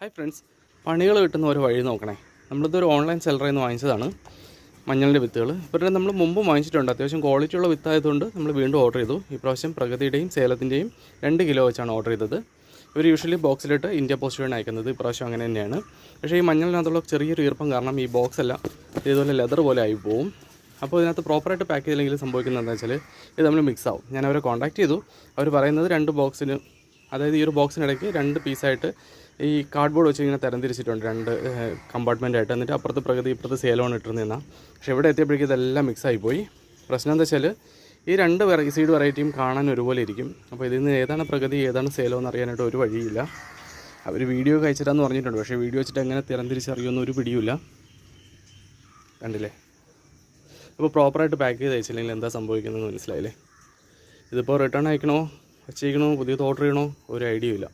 Hi friends, പണികൾ കിട്ടുന്ന ഒരു വഴി നോക്കണേ. നമ്മളിതൊരു ഓൺലൈൻ സെല്ലറിൽ നിന്ന് വാങ്ങിച്ചതാണ് മഞ്ഞളിൻ്റെ വിത്തുകൾ. ഇവരുടെ നമ്മൾ മുമ്പ് വാങ്ങിച്ചിട്ടുണ്ട്. അത്യാവശ്യം ക്വാളിറ്റിയുള്ള വിത്തായതുകൊണ്ട് നമ്മൾ വീണ്ടും ഓർഡർ ചെയ്തു. ഇപ്രാവശ്യം പ്രഗതിയുടെയും സേലത്തിൻ്റെയും 2 കിലോ വെച്ചാണ് ഓർഡർ ചെയ്തത്. ഇവർ യൂഷ്വലി ബോക്സിലിട്ട് ഇന്ത്യ പോസ്റ്റ് വഴിയാണ് അയക്കുന്നത്. ഇപ്രാവശ്യം അങ്ങനെ തന്നെയാണ്. പക്ഷേ ഈ മഞ്ഞളിനകത്തുള്ള ചെറിയൊരു ഈർപ്പം കാരണം ഈ ബോക്സ് എല്ലാം ഇതുപോലെ ലെതർ പോലെ ആയി പോവും. അപ്പോൾ ഇതിനകത്ത് പ്രോപ്പറായിട്ട് പാക്ക് ചെയ്തില്ലെങ്കിൽ സംഭവിക്കുന്നത് എന്താ വെച്ചാൽ ഇത് നമ്മൾ മിക്സ് ആവും. ഞാൻ അവരെ കോൺടാക്ട് ചെയ്തു. അവർ പറയുന്നത് 2 ബോക്സിന്, അതായത് ഈ ഒരു ബോക്സിനിടയ്ക്ക് 2 പീസായിട്ട് ഈ കാർഡ്ബോർഡ് വെച്ച് ഇങ്ങനെ തരംതിരിച്ചിട്ടുണ്ട്, 2 കമ്പാർട്ട്മെൻറ്റായിട്ട്. എന്നിട്ട് അപ്പുറത്ത് പ്രഗതി ഇപ്പുറത്ത് സേലമാണ് ഇട്ടിരുന്നതാണ്. പക്ഷേ ഇവിടെ എത്തിയപ്പോഴേക്കും ഇതെല്ലാം മിക്സായി പോയി. പ്രശ്നം എന്താ വെച്ചാൽ ഈ 2 സീഡ് വെറൈറ്റിയും കാണാൻ ഒരുപോലെ ഇരിക്കും. അപ്പോൾ ഇതിൽ നിന്ന് ഏതാണ് പ്രഗതി ഏതാണ് സേലോ എന്ന് അറിയാനായിട്ട് ഒരു വഴിയില്ല. അവർ വീഡിയോ അയച്ചിട്ടാന്ന് പറഞ്ഞിട്ടുണ്ട്. പക്ഷേ വീഡിയോ വെച്ചിട്ട് എങ്ങനെ തരംതിരിച്ചറിയുമെന്ന് ഒരു പിടിയില്ല. കണ്ടില്ലേ? അപ്പോൾ പ്രോപ്പറായിട്ട് പാക്ക് ചെയ്ത് അയച്ചില്ലെങ്കിൽ എന്താ സംഭവിക്കുന്നതെന്ന് മനസ്സിലായില്ലേ? ഇതിപ്പോൾ റിട്ടേൺ അയക്കണോ, വെച്ചേക്കണോ, പുതിയത് ഓർഡർ ചെയ്യണോ, ഒരു ഐഡിയ ഇല്ല.